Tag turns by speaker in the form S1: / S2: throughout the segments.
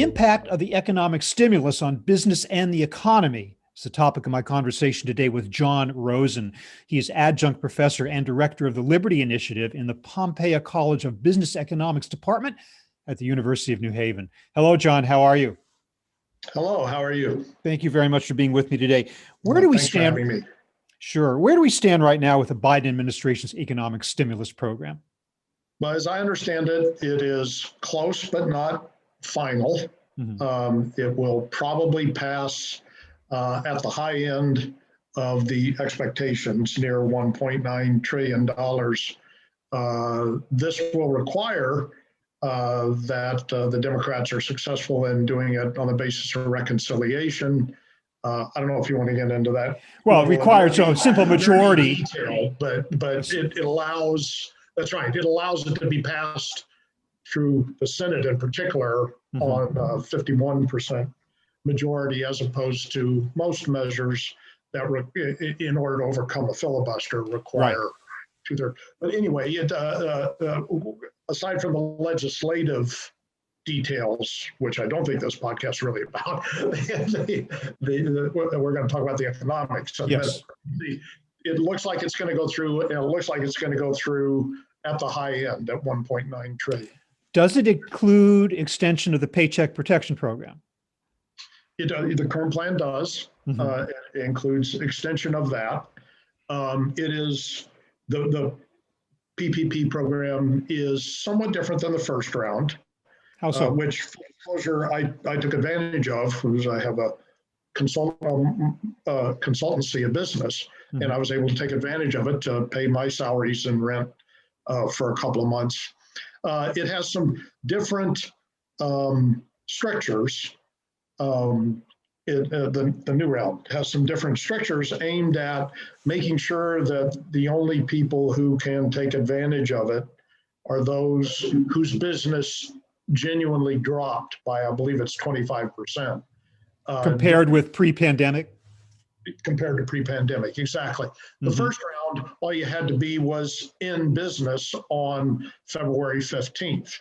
S1: impact of the economic stimulus on business and the economy is the topic of my conversation today with John Rosen. He is adjunct professor and director of the Liberty Initiative in the Pompea College of Business Economics Department at the University of New Haven. Hello, John. How are you?
S2: Hello. How are you?
S1: Thank you very much for being with me today. Where do we
S2: Thanks
S1: stand?
S2: for having me.
S1: Sure. Where do we stand right now with the Biden administration's economic stimulus program?
S2: Well, as I understand it, it is close but not final. It will probably pass at the high end of the expectations, near $1.9 trillion. This will require that the Democrats are successful in doing it on the basis of reconciliation. I don't know if you want to get into that.
S1: Well, it requires a simple majority.
S2: Detail, but it allows, that's right, it allows it to be passed through the Senate in particular on 51% majority, as opposed to most measures that, in order to overcome a filibuster, require two-thirds. But anyway, aside from the legislative details, which I don't think this podcast is really about, we're going to talk about the economics.
S1: Yes.
S2: It looks like it's going to go through, and it looks like it's going to go through at the high end at 1.9 trillion.
S1: Does it include extension of the Paycheck Protection Program?
S2: The current plan does. It includes extension of that. It is the PPP program is somewhat different than the first round.
S1: How so?
S2: Which, full disclosure, I took advantage of because I have a consultancy, a business, and I was able to take advantage of it to pay my salaries and rent for a couple of months. It has some different strictures. The new round has some different strictures aimed at making sure that the only people who can take advantage of it are those whose business genuinely dropped by, I believe it's 25%.
S1: Compared with pre-pandemic?
S2: Compared to pre-pandemic, exactly. The first round, all you had to be was in business on February 15th.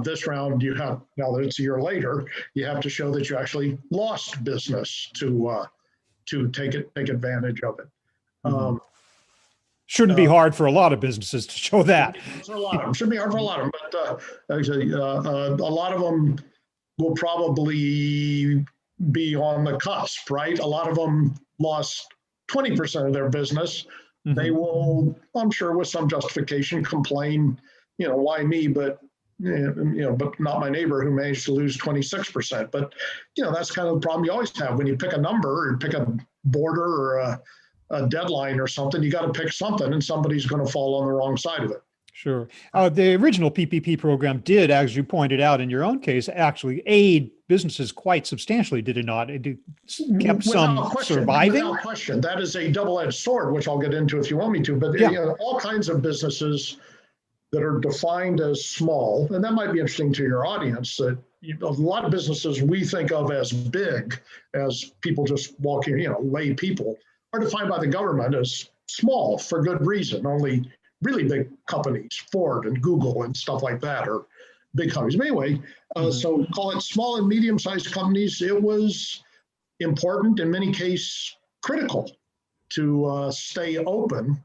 S2: This round, you have, now that it's a year later, you have to show that you actually lost business to take advantage of it.
S1: Shouldn't be hard for a lot of businesses to show that.
S2: For a lot of them. Shouldn't be hard for a lot of them, but actually, a lot of them will probably be on the cusp, right? A lot of them lost 20% of their business. They will, I'm sure, with some justification, complain, why me, but but not my neighbor who managed to lose 26%. But that's kind of the problem you always have when you pick a number or pick a border or a deadline or something. You got to pick something, and somebody's going to fall on the wrong side of it.
S1: Sure. The original PPP program did, as you pointed out in your own case, actually aid businesses quite substantially, did it not? It kept some surviving.
S2: Without question. That is a double-edged sword, which I'll get into if you want me to. But all kinds of businesses that are defined as small, and that might be interesting to your audience, that a lot of businesses we think of as big, as people just walking, lay people, are defined by the government as small for good reason. Only really big companies, Ford and Google and stuff like that, are big companies. But anyway, so call it small and medium-sized companies. It was important, in many cases critical, to stay open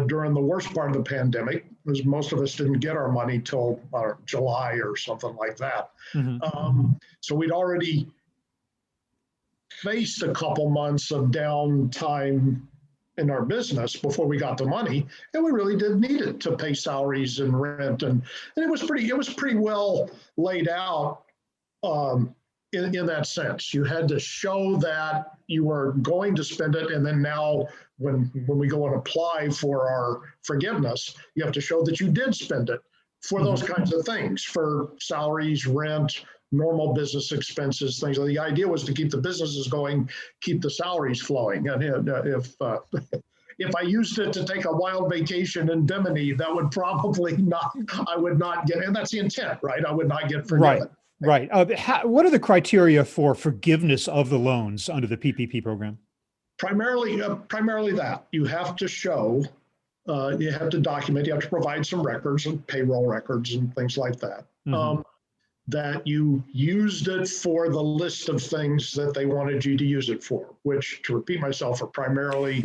S2: during the worst part of the pandemic, because most of us didn't get our money till July or something like that. So we'd already faced a couple months of downtime in our business before we got the money, and we really did need it to pay salaries and rent, and it was pretty well laid out in that sense. You had to show that you were going to spend it, and then now when we go and apply for our forgiveness, you have to show that you did spend it for those kinds of things, for salaries, rent, normal business expenses, things. The idea was to keep the businesses going, keep the salaries flowing. And if I used it to take a wild vacation in Bimini, that would probably not, I would not get, and that's the intent, right? I would not get forgiven.
S1: Right. What are the criteria for forgiveness of the loans under the PPP program?
S2: Primarily that you have to show, you have to document, you have to provide some records and payroll records and things like that. that you used it for the list of things that they wanted you to use it for, which, to repeat myself, are primarily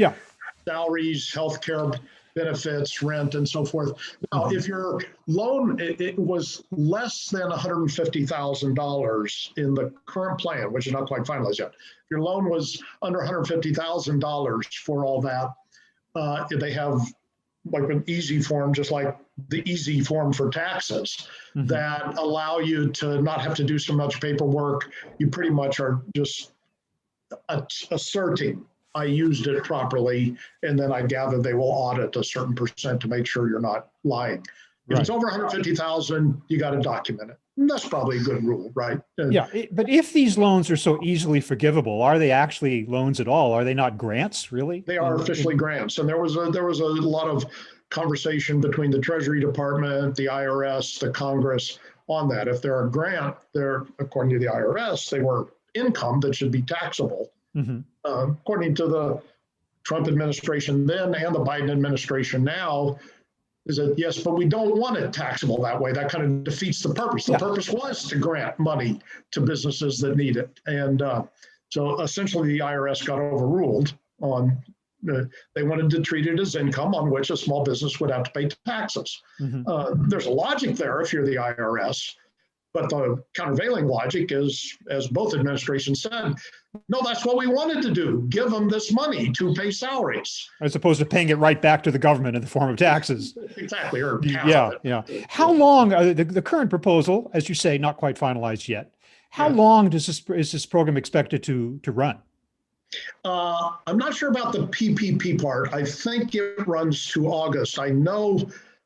S2: salaries, healthcare benefits, rent, and so forth. Now, if your loan it was less than $150,000 in the current plan, which is not quite finalized yet, if your loan was under $150,000 for all that, they have like an easy form, just like the easy form for taxes, that allow you to not have to do so much paperwork. You pretty much are just asserting I used it properly, and then I gather they will audit a certain percent to make sure you're not lying. If it's over 150,000, you got to document it. And that's probably a good rule, right?
S1: But if these loans are so easily forgivable, are they actually loans at all? Are they not grants, really?
S2: They are officially grants, and there was a lot of conversation between the Treasury Department, the IRS, the Congress on that. If they're a grant, they're, according to the IRS, they were income that should be taxable. According to the Trump administration then and the Biden administration now, is that yes, but we don't want it taxable that way. That kind of defeats the purpose. The purpose was to grant money to businesses that need it. And so essentially the IRS got overruled on, they wanted to treat it as income on which a small business would have to pay taxes. There's a logic there if you're the IRS. But the countervailing logic is, as both administrations said, no, that's what we wanted to do. Give them this money to pay salaries.
S1: As opposed to paying it right back to the government in the form of taxes.
S2: Exactly. Or
S1: How long, the current proposal, as you say, not quite finalized yet. How long is this program expected to run?
S2: I'm not sure about the PPP part. I think it runs to August. I know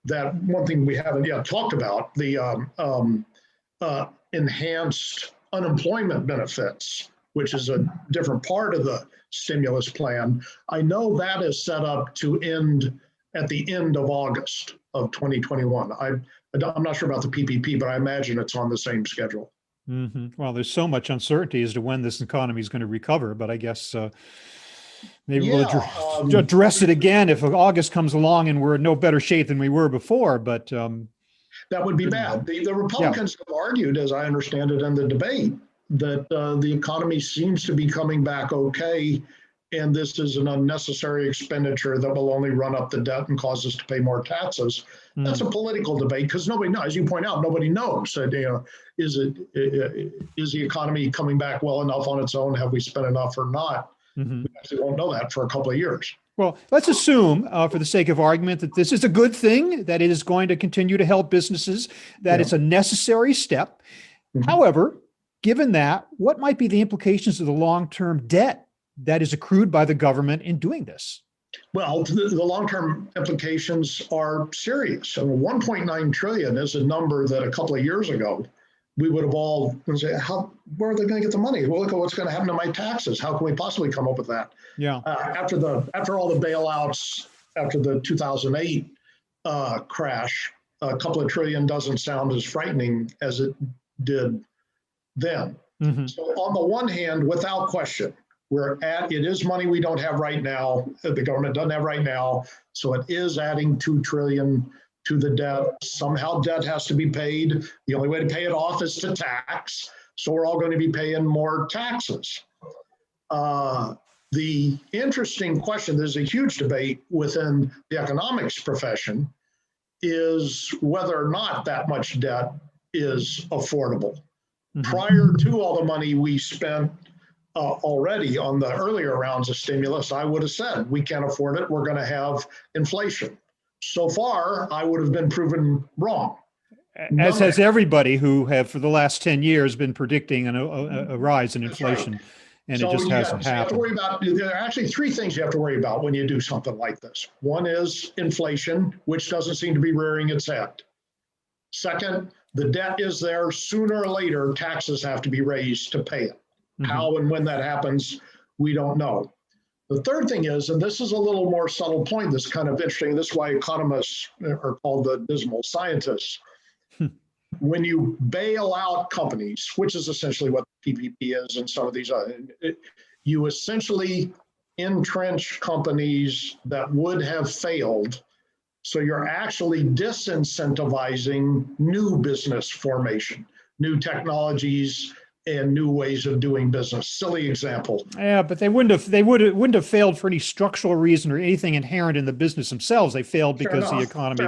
S2: that one thing we haven't yet talked about, the enhanced unemployment benefits, which is a different part of the stimulus plan. I know that is set up to end at the end of August of 2021. I'm not sure about the PPP, but I imagine it's on the same schedule.
S1: Well, there's so much uncertainty as to when this economy is going to recover, but I guess maybe we'll address it again if August comes along and we're in no better shape than we were before. But
S2: that would be bad. The Republicans have argued, as I understand it in the debate, that the economy seems to be coming back okay, and this is an unnecessary expenditure that will only run up the debt and cause us to pay more taxes. That's a political debate because nobody knows. As you point out, nobody knows. Is the economy coming back well enough on its own? Have we spent enough or not? We actually won't know that for a couple of years.
S1: Well, let's assume, for the sake of argument, that this is a good thing, that it is going to continue to help businesses, that it's a necessary step. However, given that, what might be the implications of the long-term debt that is accrued by the government in doing this?
S2: Well, the long-term implications are serious. So 1.9 trillion is a number that a couple of years ago we would have all say, where are they going to get the money? Well, look at what's going to happen to my taxes. How can we possibly come up with that? After all the bailouts, after the 2008 crash, a couple of trillion doesn't sound as frightening as it did then. So on the one hand, without question, it is money we don't have right now, the government doesn't have right now, so it is adding 2 trillion to the debt. Somehow debt has to be paid. The only way to pay it off is to tax, so we're all going to be paying more taxes. The interesting question, there's a huge debate within the economics profession, is whether or not that much debt is affordable. Prior to all the money we spent already on the earlier rounds of stimulus, I would have said, we can't afford it, we're going to have inflation. So far, I would have been proven wrong.
S1: As has everybody who have, for the last 10 years, been predicting a rise in inflation. Right. And so it just hasn't happened. You have to worry about,
S2: there are actually 3 things you have to worry about when you do something like this. One is inflation, which doesn't seem to be rearing its head. Second, the debt is there. Sooner or later, taxes have to be raised to pay it. How and when that happens, we don't know. The third thing is, and this is a little more subtle point that's kind of interesting, this is why economists are called the dismal scientists. When you bail out companies, which is essentially what PPP is and some of these other, you essentially entrench companies that would have failed. So you're actually disincentivizing new business formation. new technologies and new ways of doing business. Silly example.
S1: Yeah, but they wouldn't have failed for any structural reason or anything inherent in the business themselves. They failed because the economy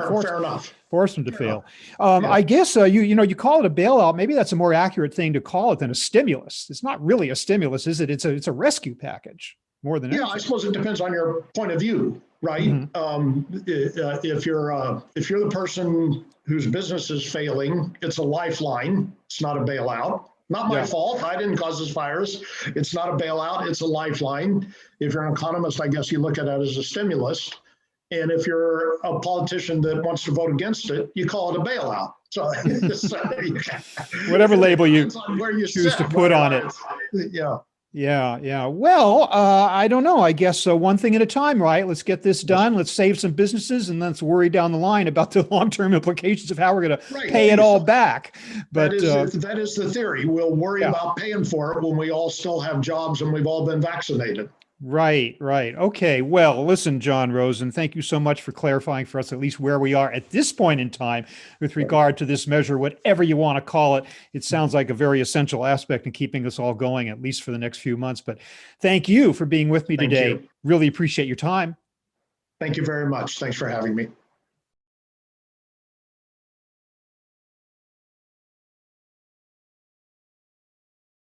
S1: forced them to fail. I guess you call it a bailout. Maybe that's a more accurate thing to call it than a stimulus. It's not really a stimulus, is it? It's a rescue package more than anything.
S2: I suppose it depends on your point of view, right? Mm-hmm. If you're the person whose business is failing, it's a lifeline. It's not a bailout. Not my fault. I didn't cause this virus. It's not a bailout. It's a lifeline. If you're an economist, I guess you look at it as a stimulus. And if you're a politician that wants to vote against it, you call it a bailout. So
S1: whatever label you choose to put on it.
S2: Yeah.
S1: Yeah. Well, I don't know. I guess one thing at a time, right? Let's get this done. Let's save some businesses, and let's worry down the line about the long-term implications of how we're going to pay it all back. But
S2: that is the theory. We'll worry about paying for it when we all still have jobs and we've all been vaccinated.
S1: Right. Okay. Well, listen, John Rosen, thank you so much for clarifying for us at least where we are at this point in time with regard to this measure, whatever you want to call it. It sounds like a very essential aspect in keeping us all going, at least for the next few months. But thank you for being with me today. Really appreciate your time.
S2: Thank you very much. Thanks for having me.